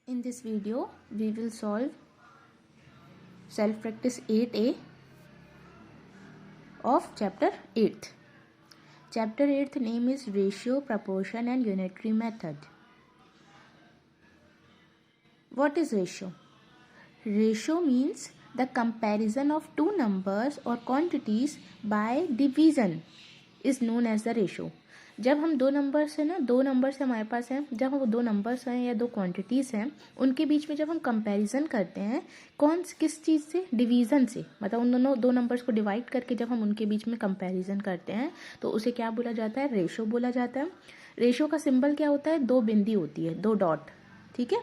In this video, we will solve self-practice 8A of chapter 8th. Chapter 8th name is Ratio, Proportion and Unitary Method. What is ratio? Ratio means the comparison of two numbers or quantities by division is known as the ratio. जब हम दो numbers हैं ना, दो numbers हमारे पास हैं, जब हम दो नंबर्स हैं या दो क्वांटिटीज़ हैं उनके बीच में जब हम कंपैरिजन करते हैं किस चीज़ से, डिवीज़न से, मतलब उन दोनों दो नंबर्स को डिवाइड करके जब हम उनके बीच में कंपैरिजन करते हैं तो उसे क्या बोला जाता है? रेशो बोला जाता है. रेशो का सिंबल क्या होता है? दो बिंदी होती है, दो डॉट. ठीक है.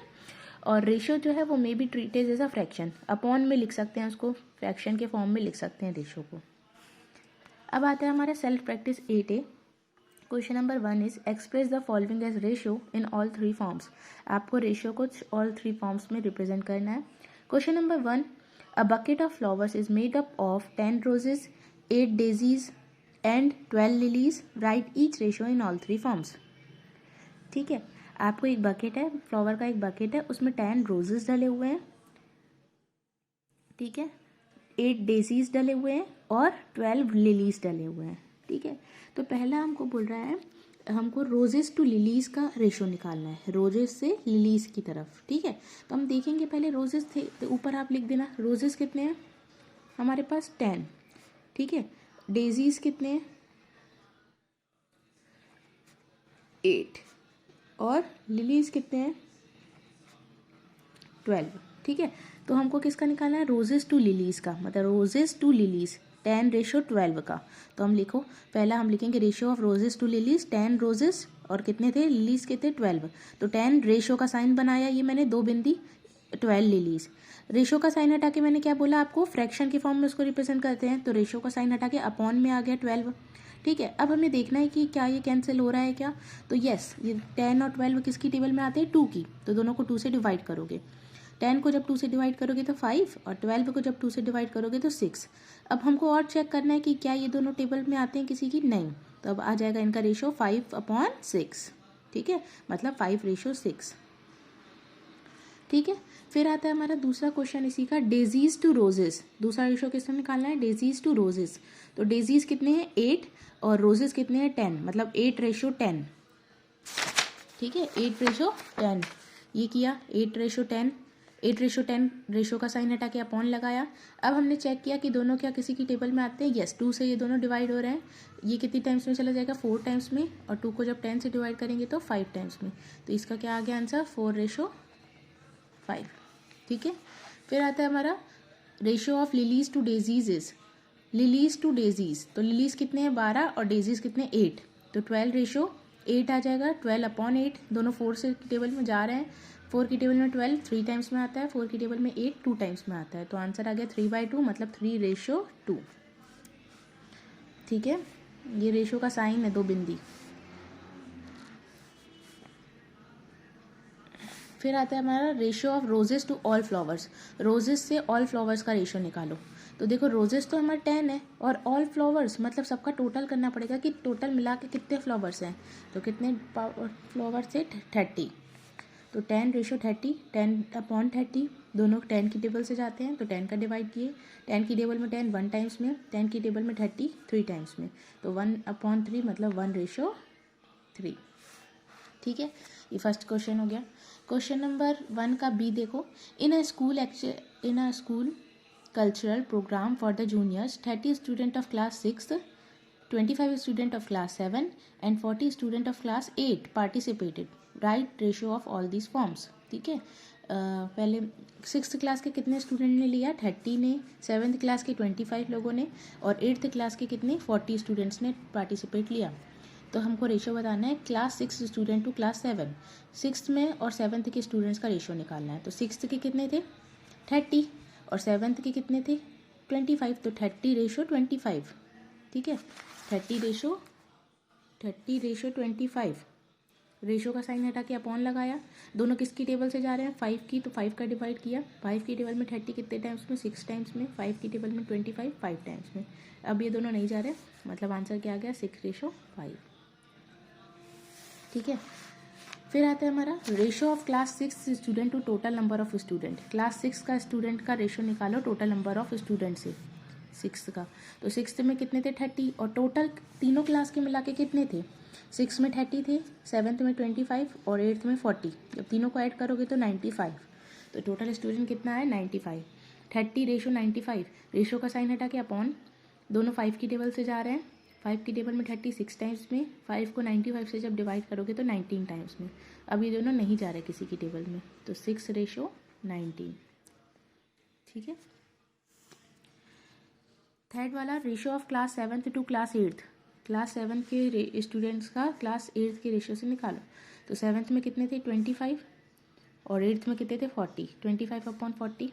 और रेशो जो है वो may be treated as a fraction, upon में लिख सकते हैं उसको, फ्रैक्शन के फॉर्म में लिख सकते हैं रेशो को. अब आता है हमारा self practice 8A. Question number 1 is express the following as ratio in all three forms. आपको रेशियो को ऑल थ्री फॉर्म्स में रिप्रेजेंट करना है. Question number 1, a bucket of flowers is made up of 10 roses, 8 daisies and 12 lilies. Write each ratio in all three forms. ठीक है. आपको एक bucket है, फ्लावर का एक बकेट है, उसमें 10 रोजेज डले हुए हैं. ठीक है. 8 डेजीज डले हुए हैं और 12 लिलीज डले हुए हैं. ठीक है. तो पहला हमको बोल रहा है हमको रोजेस टू लिलीज का रेशो निकालना है, रोजेस से लिलीज की तरफ. ठीक है. तो हम देखेंगे पहले रोजेस थे तो ऊपर आप लिख देना रोजेस कितने हैं हमारे पास 10. ठीक है. डेजीज कितने हैं 8 और लिलीज कितने हैं 12. ठीक है. तो हमको किसका निकालना है? रोजेस टू लिलीज का, मतलब रोजेस टू लिलीज 10:12 का. तो हम लिखो, पहला हम लिखेंगे ratio of roses to lilies, 10 roses और कितने थे लिलीज के थे 12. तो 10 रेशियो का साइन बनाया ये मैंने, दो बिंदी, 12 लिलीज. रेशियो का साइन हटा के मैंने क्या बोला आपको? फ्रैक्शन के फॉर्म में उसको रिप्रेजेंट करते हैं. तो रेशियो का साइन हटा के अपॉन में आ गया 12. ठीक है. अब हमें देखना है कि क्या ये कैंसिल हो रहा है क्या. तो यस, ये 10 और 12 किसकी टेबल में आते हैं? 2 की. तो दोनों को 2 से डिवाइड करोगे. 10 को जब 2 से डिवाइड करोगे तो 5 और 12 को जब 2 से डिवाइड करोगे तो 6. अब हमको और चेक करना है कि क्या ये दोनों टेबल में आते हैं किसी की. नहीं. तो अब आ जाएगा इनका रेशियो 5/6. ठीक है. मतलब 5:6. ठीक है. फिर आता है हमारा दूसरा क्वेश्चन इसी का, डेजीज टू रोजेस. दूसरा रेशियो किसने निकालना है? Daisies to roses. तो डेजीज कितने हैं 8 और रोजेस कितने हैं 10, मतलब 8:10. ठीक है. 8:10 ये किया, 8:10. 8:10 रेशो का साइन हटा के अपॉन लगाया. अब हमने चेक किया कि दोनों क्या किसी की टेबल में आते हैं. यस, 2 से ये दोनों डिवाइड हो रहे हैं. ये कितनी टाइम्स में चला जाएगा? 4 टाइम्स में. और 2 को जब 10 से डिवाइड करेंगे तो 5 टाइम्स में. तो इसका क्या आ गया आंसर? 4:5. ठीक है. फिर आता है हमारा ratio of lilies to daisies is, lilies to daisies. तो लिलीज कितने हैं 12 और डेजीज कितने 8. तो 12:8 आ जाएगा. 12/8 दोनों 4 से टेबल में जा रहे हैं. 4 की टेबल में 12 3 टाइम्स में आता है, 4 की टेबल में 8 2 टाइम्स में आता है. तो आंसर आ गया 3/2, मतलब 3:2. ठीक है. ये रेशियो का साइन है, दो बिंदी. फिर आता है हमारा ratio of roses to all flowers. Roses से ऑल फ्लावर्स का रेशियो निकालो. तो देखो रोजेस तो हमारे 10 है और ऑल फ्लावर्स मतलब सबका टोटल करना पड़ेगा कि टोटल मिला के कितने फ्लावर्स हैं. तो कितने फ्लावर्स है 30. तो 10:30, 10/30 दोनों 10 की टेबल से जाते हैं. तो 10 का डिवाइड किए. 10 की टेबल में 10 1 टाइम्स में, 10 की टेबल में 30 3 टाइम्स में. तो 1/3 मतलब 1:3. ठीक है. ये फर्स्ट क्वेश्चन हो गया. क्वेश्चन नंबर 1 का बी देखो, in a school cultural programme for the juniors 30 student of class 6, 25 student of class 7 and 40 student of class 8 participated. Write ratio of all these forms. ठीक है. पहले 6th क्लास के कितने student ने लिया? 30 ने. 7th क्लास के 25 लोगों ने और 8th क्लास के कितने 40 स्टूडेंट्स ने पार्टिसिपेट लिया. तो हमको रेशियो बताना है class 6 student to class 7. 6th में और 7th के स्टूडेंट्स का रेशियो निकालना है. तो 6th के कितने थे 30 और 7th के कितने थे 25. तो 30:25. ठीक है. 30:25. रेशियो का साइन हटा के अपॉन लगाया. दोनों किसकी टेबल से जा रहे हैं? 5 की. तो 5 का डिवाइड किया. 5 की टेबल में 30 कितने टाइम्स में? 6 टाइम्स में. 5 की टेबल में 25 5 टाइम्स में. अब ये दोनों नहीं जा रहे, मतलब आंसर क्या आ गया 6:5. ठीक है. फिर आता है हमारा ratio of class 6 student to total number of student. Class 6 का स्टूडेंट का रेशो निकालो टोटल नंबर ऑफ स्टूडेंट से, 6 का। तो 6 में कितने थे 30, और टोटल तीनों क्लास के मिला के कितने थे, 6 में 30 थे, 7th में 25 और 8th में 40। जब तीनों को ऐड करोगे तो 95। तो टोटल स्टूडेंट कितना है 95। 30 रेशो 95, रेशो का साइन हटा के अपॉन, दोनों 5 की टेबल से जा रहे हैं, 5 की टेबल में 30 6 टाइम्स में, 5 को 95 से जब डिवाइड करोगे तो 19 टाइम्स में। अब ये दोनों नहीं जा रहे किसी की टेबल में, तो 6 रेशो 19। ठीक है। थर्ड वाला ratio of class 7th to class 8th। Class 7 के स्टूडेंट्स का क्लास 8th के रेशियो से निकालो। तो 7th में कितने थे 25 और 8th में कितने थे 40। 25 अपॉन 40,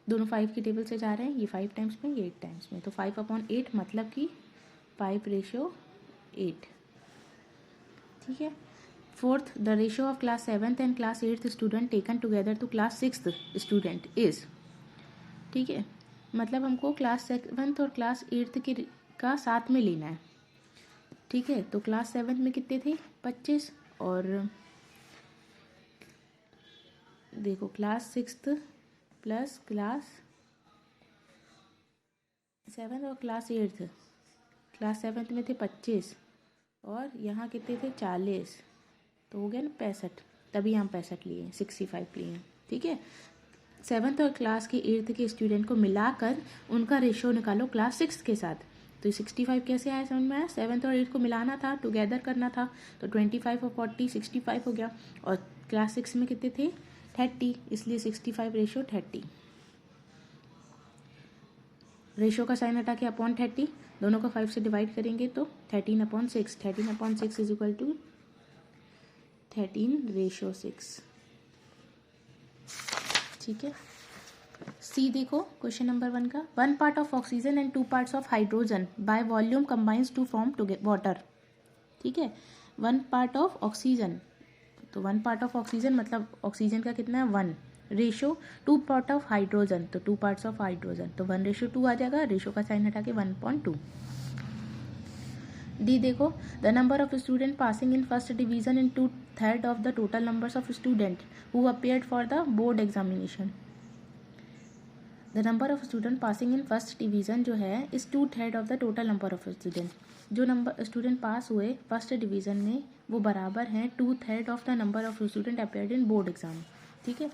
दोनों 5 की टेबल से जा रहे हैं, ये 5 टाइम्स में ये 8 टाइम्स में, तो 5 अपॉन 8 मतलब कि 5 रेशो 8। ठीक है। Fourth, the ratio of class 7th and class 8th student taken together to class 6th student is. ठीक है, मतलब हमको क्लास 7th और क्लास 8th के का साथ में लेना है। ठीक है, तो क्लास 7th में कितने थे 25, और देखो class 6th plus class 7th और क्लास 8th। क्लास 7th में थे 25 और यहाँ कितने थे 40, तो हो गया ना 65, तभी हम 65 लिए, 65 लिए। ठीक है। 7th और क्लास के 8th के स्टूडेंट को मिलाकर उनका रेशियो निकालो क्लास 6th के साथ। तो 65 कैसे आया समझ में आया, 7th और 8th को मिलाना था, टुगेदर करना था, तो 25 और 40 65 हो गया, और क्लास 6 में कितने थे 30, इसलिए 65 रेशियो 30। रेशियो का साइन हटा के अपॉन 30, दोनों को 5 से डिवाइड करेंगे तो 13/6, 13/6 इज इक्वल टू 13 रेशियो 6। ठीक है। सी देखो क्वेश्चन नंबर 1 का, 1 part of oxygen and 2 parts of hydrogen by volume combines to form water. ठीक है, 1 पार्ट ऑफ ऑक्सीजन, तो 1 पार्ट ऑफ ऑक्सीजन मतलब ऑक्सीजन का कितना है 1, रेशो 2 पार्ट ऑफ हाइड्रोजन, तो 2 पार्ट्स ऑफ हाइड्रोजन, तो 1:2 आ जाएगा, रेशो का साइन हटा के 1.2। डी देखो, the number of student passing in first division in 2/3 of the total numbers of student who appeared for the board examination. The number of student passing in first division जो है इस 2/3 of the total number of student. जो number student पास हुए first division में वो बराबर हैं 2/3 of the number of student appeared in board exam. ठीक है,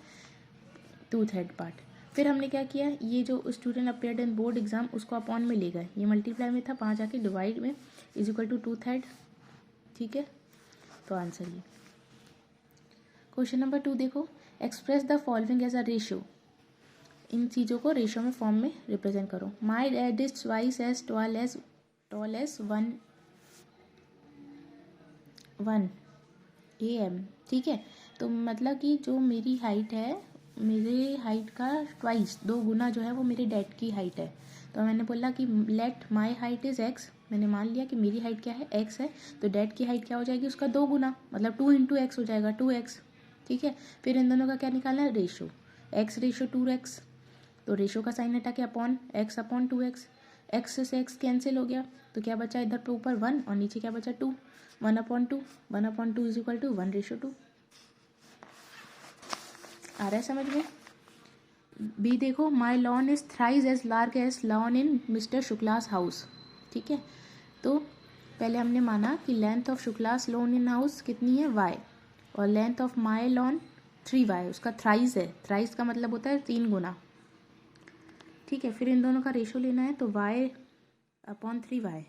2/3 पार्ट। फिर हमने क्या किया, ये जो student appeared in board exam उसको अपॉन में ले गए, ये मल्टीप्लाई में था 5 आके डिवाइड में, इज इक्वल टू 2/3। ठीक है, तो आंसर ये। क्वेश्चन नंबर 2 देखो, express the following as a ratio. इन चीज़ों को रेशियो में फॉर्म में रिप्रेजेंट करो। My dad is twice as tall as 1 AM। ठीक है, तो मतलब कि जो मेरी हाइट है, मेरे हाइट का ट्वाइस 2 गुना जो है वो मेरे डैड की हाइट है। तो मैंने बोला कि let my height is x, मैंने मान लिया कि मेरी हाइट क्या है x है, तो डैड की हाइट क्या हो जाएगी उसका 2 गुना, मतलब 2 × x हो जाएगा 2x। ठीक है, फिर इन दोनों का क्या निकालना है रेशो, x/2x, तो रेशो का साइन हटा के अपॉन x/2x, x से x कैंसिल हो गया, तो क्या बचा इधर पे ऊपर 1 और नीचे क्या बचा 2, 1/2, 1/2 इज इक्वल टू 1:2। आ रहा है समझ में। बी देखो, my lawn is thrice as large as lawn in Mister Shukla's house. ठीक है, तो पहले हमने माना कि length of Shukla's lawn in house कितनी है y, और length of my lawn 3y, उसका थ्राइज है, थ्राइज का मतलब होता है 3 गुना। ठीक है, फिर इन दोनों का रेशो लेना है, तो y/3y,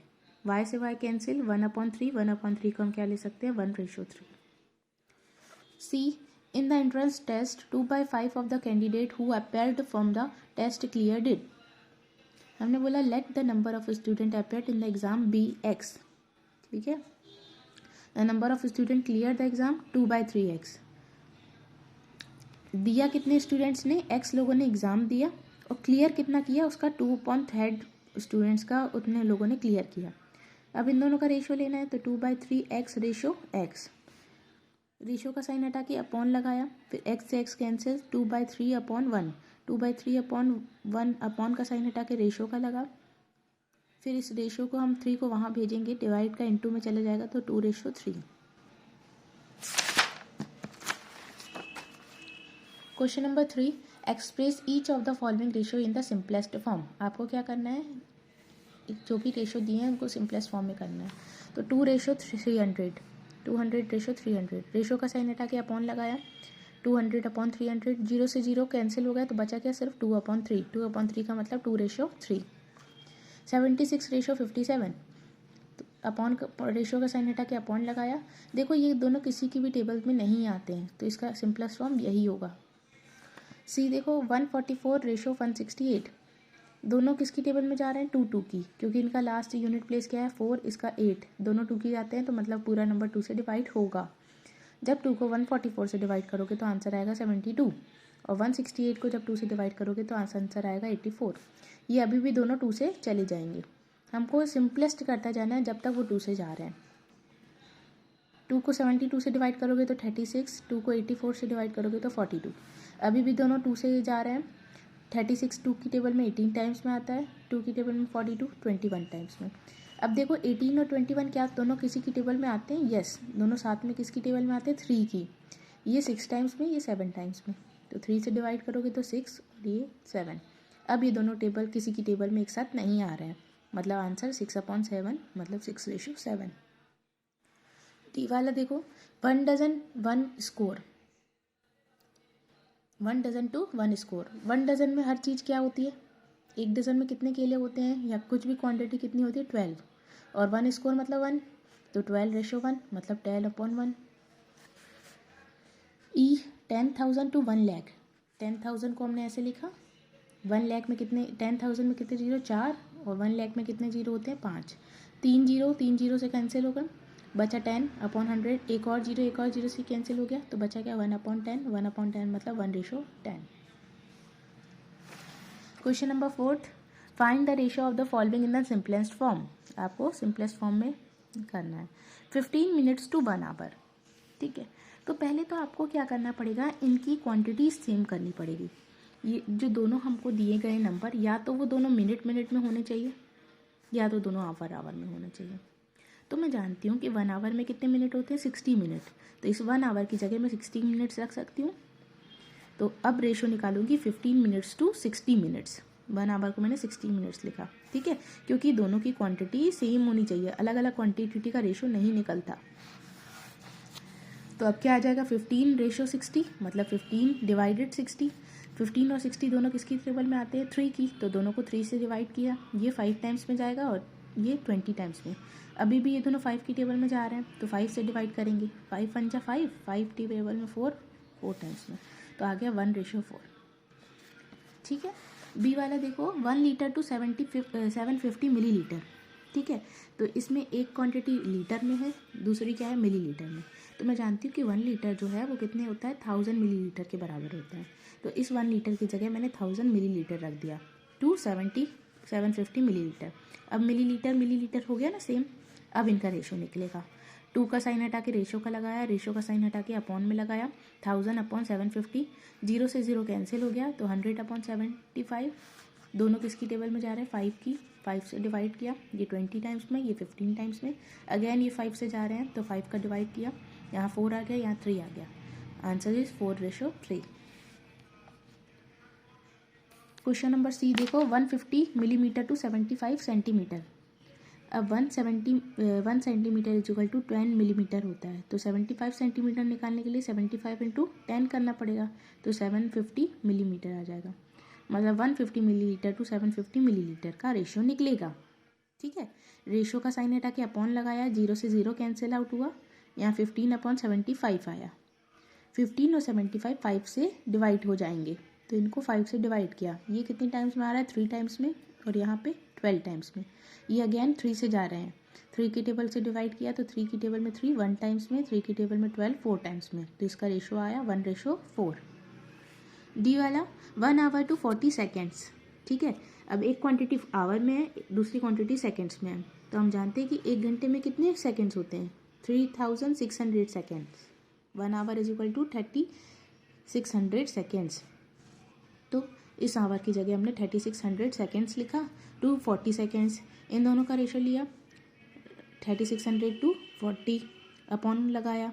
y से y कैंसिल, 1/3, 1/3 को हम क्या ले सकते हैं 1:3। सी, in the entrance test 2/5 of the candidate who appeared from the test cleared it। हमने बोला let the number of student appeared in the exam be x। ठीक है, the number of student cleared the exam 2/3x। दिया कितने students ने, x लोगों ने exam दिया, और क्लियर कितना किया उसका 2/3 स्टूडेंट्स का उतने लोगों ने क्लियर किया। अब इन दोनों का रेशो लेना है, तो 2/3x रेशो x, रेशो का साइन हटा के अपॉन लगाया, फिर x से x कैंसिल, 2/3/1, 2/3/1 अपॉन का साइन हटा के रेशो का लगा, फिर इस रेशो को हम 3 को वहाँ भेजेंगे, डिवाइड का इनटू में चला जाएगा, तो 2/3। Question number 3, express each of the following ratio in the simplest form. आपको क्या करना है, जो भी रेशो दिए हैं उनको सिंपलेस्ट फॉर्म में करना है। तो 2:300, 200:300, रेशो का साइन हटा के अपॉन लगाया, 200/300, 0 से 0 कैंसिल हो गया तो बचा क्या, सिर्फ 2/3, 2/3 का मतलब 2:3। 76:57, तो अपॉन रेशो का साइन हटा के अपॉन लगाया। देखो ये दोनों किसी की भी टेबल में नहीं आते हैं तो इसका सिंपलेस्ट फॉर्म यही होगा। सी देखो 144:168, दोनों किसकी टेबल में जा रहे हैं, 2 की, क्योंकि इनका लास्ट यूनिट प्लेस क्या है 4, इसका 8, दोनों 2 की जाते हैं तो मतलब पूरा नंबर 2 से डिवाइड होगा। जब 2 को 144 से डिवाइड करोगे तो आंसर आएगा 72, और 168 को जब 2 से डिवाइड करोगे तो आंसर आएगा 84। ये अभी भी दोनों 2 से चले जाएंगे, हमको सिंपलेस्ट करता जाना है जब तक वो 2 से जा रहे हैं। 2 को 72 से डिवाइड करोगे तो 36, 2 को 84 से डिवाइड करोगे तो 42, अभी भी दोनों 2 से जा रहे हैं। 36 2 की टेबल में 18 टाइम्स में आता है, 2 की टेबल में 42 21 टाइम्स में। अब देखो 18 और 21 क्या दोनों किसी की टेबल में आते हैं, यस, दोनों साथ में किसकी टेबल में आते हैं, 3 की। ये 6 टाइम्स में, ये 7 टाइम्स में, तो 3 से डिवाइड करोगे तो 6 और ये 7। अब ये दोनों टेबल किसी की टेबल में एक साथ नहीं आ रहे हैं, मतलब आंसर 6/7, मतलब 6:7। डी वाला देखो 1 dozen 1 score, 1 dozen to 1 score. 1 dozen में हर चीज़ क्या होती है, 1 डजन में कितने केले होते हैं या कुछ भी क्वांटिटी कितनी होती है, 12, और 1 स्कोर मतलब 1, तो 12:1 मतलब 12/1। ई 10,000 टू 1 लाख, 10,000 को हमने ऐसे लिखा, 1 लाख में कितने, 10,000 में कितने जीरो, 4, और 1 लाख में कितने जीरो होते हैं, 5। 3 जीरो से कैंसिल होगा, बचा 10/100, एक और जीरो से कैंसिल हो गया तो बचा क्या, 1/10, 1/10 मतलब 1:10। Question number 4, find the ratio of the following in the simplest form. आपको सिंपलेस्ट फॉर्म में करना है। 15 मिनट्स टू 1 आवर, ठीक है। तो पहले तो आपको क्या करना पड़ेगा, इनकी क्वांटिटी सेम करनी पड़ेगी। ये जो दोनों हमको दिए गए नंबर, या तो वो दोनों मिनट में होने चाहिए या तो दोनों आवर में होने चाहिए। तो मैं जानती हूँ कि 1 आवर में कितने मिनट होते हैं, 60 मिनट, तो इस 1 आवर की जगह मैं 60 मिनट्स रख सकती हूँ। तो अब रेशो निकालूंगी 15 मिनट्स टू 60 मिनट्स। 1 आवर को मैंने 60 मिनट्स लिखा, ठीक है, क्योंकि दोनों की क्वांटिटी सेम होनी चाहिए, अलग अलग क्वांटिटी का रेशो नहीं निकलता। तो अब क्या आ जाएगा, 15:60 मतलब 15/60। 15 और 60 दोनों किसकी टेबल में आते हैं, 3 की, तो दोनों को 3 से डिवाइड किया, ये 5 टाइम्स में जाएगा और ये 20 टाइम्स में। अभी भी ये दोनों 5 की टेबल में जा रहे हैं तो 5 से डिवाइड करेंगे, 5 पंजा 5, 5 टेबल में 4 टाइम्स में, तो आ गया 1:4, ठीक है। बी वाला देखो 1 लीटर टू 750 मिलीलीटर, ठीक है। तो इसमें एक क्वांटिटी लीटर में है, दूसरी क्या है, मिलीलीटर में। तो मैं जानती हूँ कि 1 लीटर जो है वो कितने होता है, 1000 मिलीलीटर के बराबर होता है। तो इस 1 लीटर की जगह मैंने 1000 मिलीलीटर रख दिया, 750 मिलीलीटर। अब मिलीलीटर हो गया ना सेम। अब इनका रेशो निकलेगा, 2 का साइन हटा के रेशो का लगाया, रेशो का साइन हटा के अपॉन में लगाया, 1000/750, 0 से 0 कैंसिल हो गया तो 100/75। दोनों किसकी टेबल में जा रहे हैं, 5 की, 5 से डिवाइड किया, ये 20 टाइम्स में, ये 15 टाइम्स में। अगेन ये 5 से जा रहे हैं तो 5 का डिवाइड किया, यहाँ 4 आ गया, यहाँ 3 आ गया, answer is 4:3। Question number C देखो 150 मिलीमीटर टू 75 सेंटीमीटर। अब 1 सेंटीमीटर इक्वल टू 10 मिलीमीटर होता है, तो 75 सेंटीमीटर निकालने के लिए 75 × 10 करना पड़ेगा, तो 750 मिलीमीटर आ जाएगा, मतलब 150 मिलीलीटर टू 750 मिलीलीटर का रेशियो निकलेगा, ठीक है। रेशियो का साइन हटा के अपॉन लगाया, 0 से 0 कैंसिल आउट हुआ, यहाँ 15/75 आया। 15 और 75 5 से डिवाइड हो जाएंगे, तो इनको 5 से डिवाइड किया, ये कितने टाइम्स में आ रहा है, 3 टाइम्स में, और यहाँ पे 12 टाइम्स में। ये अगेन 3 से जा रहे हैं, 3 की टेबल से डिवाइड किया तो 3 की टेबल में 3 1 टाइम्स में, 3 की टेबल में 12 4 टाइम्स में, तो इसका रेशो आया 1:4। डी वाला 1 आवर टू 40 सेकेंड्स, ठीक है। अब एक क्वांटिटी आवर में है, दूसरी क्वांटिटी सेकेंड्स में है, तो हम जानते हैं कि 1 घंटे में कितने सेकेंड्स होते हैं, 3600 seconds. 1 hour is equal to 3600 seconds. तो इस आवर की जगह हमने 3600 सेकेंड्स लिखा, टू 40 सेकेंड्स, इन दोनों का रेशो लिया, 3600 टू 40 अपॉन लगाया,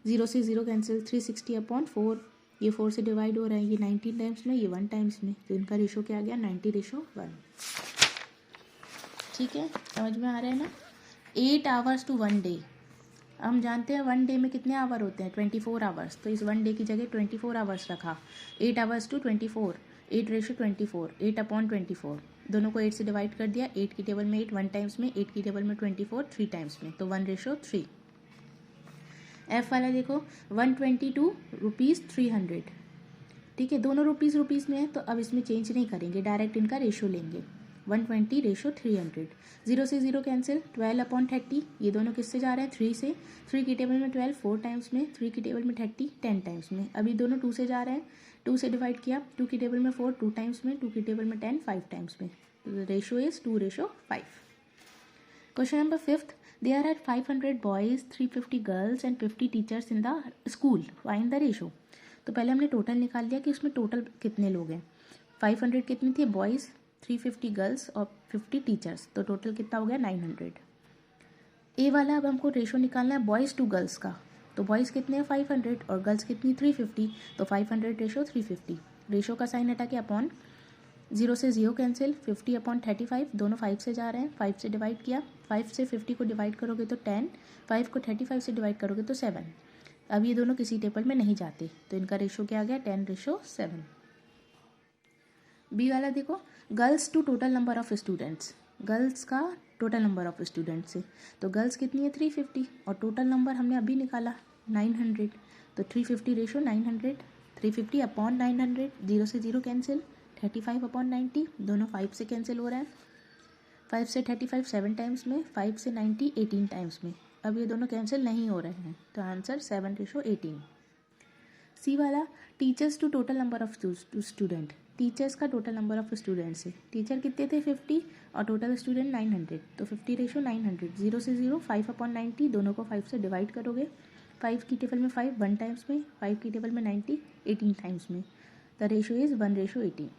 0 से 0 कैंसिल, 360/4, ये 4 से डिवाइड हो रहा है, ये 19 टाइम्स में, ये 1 टाइम्स में, तो इनका रेशो क्या आ गया 90:1। ठीक है, समझ में आ रहा है ना। 8 आवर्स टू 1 डे। हम जानते हैं 1 डे में कितने आवर होते हैं, 24 आवर्स, तो इस 1 डे की जगह 24 आवर्स रखा। 8 आवर्स टू 24, 8:24, 8/24, दोनों को 8 से डिवाइड कर दिया। 8 की टेबल में 8 1 टाइम्स में, 8 की टेबल में 24 3 टाइम्स में, तो 1:3। एफ वाला देखो 122 रुपीज़ 300। ठीक है, दोनों रुपीज़ में है, तो अब इसमें चेंज नहीं करेंगे, डायरेक्ट इनका रेशो लेंगे। 120:300, 0 से 0 कैंसिल, 12/30, ये दोनों किससे जा रहे हैं 3 से। 3 की टेबल में 12 4 टाइम्स में, 3 की टेबल में 30 10 टाइम्स में। अभी दोनों 2 से जा रहे हैं, 2 से डिवाइड किया, 2 की टेबल में 4 2 टाइम्स में, 2 की टेबल में 10 5 टाइम्स में, तो ratio is 2:5। Question number 5th. There are 500 boys, 350 girls and 50 teachers in the school. Find the ratio. तो पहले हमने टोटल निकाल लिया कि उसमें टोटल कितने लोग हैं। 500 कितनी थी बॉयज़, 350 गर्ल्स और 50 टीचर्स, तो टोटल कितना हो गया 900। ए वाला अब हमको रेशो निकालना है बॉयज़ टू गर्ल्स का, तो बॉयज़ कितने हैं 500 और गर्ल्स कितनी 350, तो 500:350। रेशो का साइन हटा के अपॉन, 0 से 0 कैंसिल, 50/35, दोनों 5 से जा रहे हैं, 5 से डिवाइड किया, 5 से 50 को डिवाइड करोगे तो 10, 5 को 35 से डिवाइड करोगे तो 7। अब ये दोनों किसी टेबल में नहीं जाते, तो इनका रेशो क्या आ गया 10:7। बी वाला देखो, girls to total number of students, girls का टोटल नंबर ऑफ स्टूडेंट्स है, तो गर्ल्स कितनी है 350 और टोटल नंबर हमने अभी निकाला 900, तो 350:900, 350/900, 0 से 0 कैंसिल, 35/90, दोनों 5 से कैंसिल हो रहा है, 5 से 35 7 टाइम्स में, 5 से 90 18 टाइम्स में। अब ये दोनों कैंसिल नहीं हो रहे हैं, तो आंसर 7:18। सी वाला, teachers to total number of student, teachers का टोटल नंबर ऑफ स्टूडेंट्स है, टीचर कितने थे 50 और टोटल स्टूडेंट 900, तो 50:900, 0 से 0 5/90, दोनों को 5 से डिवाइड करोगे, 5 की टेबल में 5 1 टाइम्स में, 5 की टेबल में 90 18 टाइम्स में, the ratio is 1:18।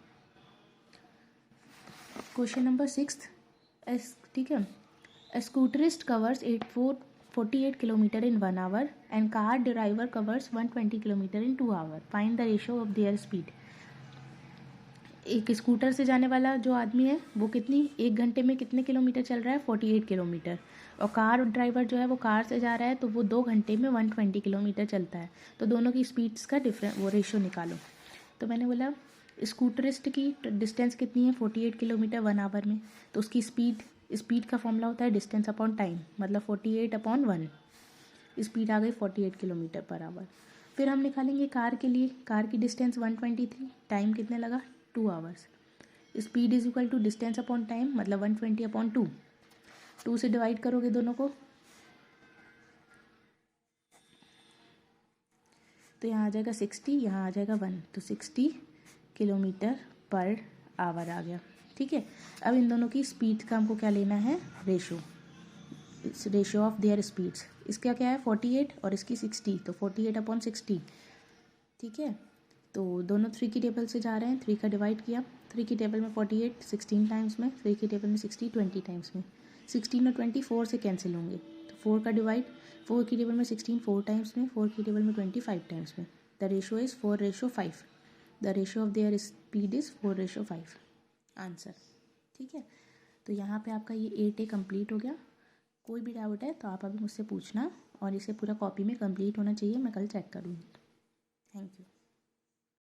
Question number 6, ठीक है, A scooterist covers 48 kilometer in 1 hour and car driver covers 120 kilometer in 2 hour. Find the ratio of their speed. एक स्कूटर से जाने वाला जो आदमी है वो कितनी 1 घंटे में कितने किलोमीटर चल रहा है 48 किलोमीटर, और कार ड्राइवर जो है वो कार से जा रहा है तो वो 2 घंटे में 120 किलोमीटर चलता है, तो दोनों की स्पीड्स का वो रेशो निकालो। तो मैंने बोला स्कूटरिस्ट की डिस्टेंस कितनी है 48 किलोमीटर 1 आवर में, तो उसकी स्पीड का फॉर्मूला होता है डिस्टेंस अपॉन टाइम, मतलब 48/1, स्पीड आ गई 48 किलोमीटर पर आवर। फिर हम निकालेंगे कार के लिए, कार की डिस्टेंस 123, टाइम कितने लगा 2 hours, speed is equal to distance upon time, मतलब 120/2, 2 से डिवाइड करोगे दोनों को, तो यहाँ आ जाएगा 60, यहाँ आ जाएगा 1, तो 60 किलोमीटर पर आवर आ गया। ठीक है, अब इन दोनों की स्पीड का हमको क्या लेना है ratio, ratio of their speeds. इसका क्या है 48 और इसकी 60, तो 48/60। ठीक है, तो दोनों 3 की टेबल से जा रहे हैं, 3 का डिवाइड किया, 3 की टेबल में 48 16 टाइम्स में, 3 की टेबल में 60 20 टाइम्स में, 16 और 20 4 से कैंसिल होंगे, तो 4 का डिवाइड, 4 की टेबल में 16 4 टाइम्स में, 4 की टेबल में 25 टाइम्स में, the ratio is 4:5। The ratio of their speed is 4:5 answer. ठीक है, तो यहाँ पे आपका ये 8A कंप्लीट हो गया। कोई भी डाउट है तो आप अभी मुझसे पूछना, और इसे पूरा कॉपी में कंप्लीट होना चाहिए, मैं कल चेक करूँगी। Thank you.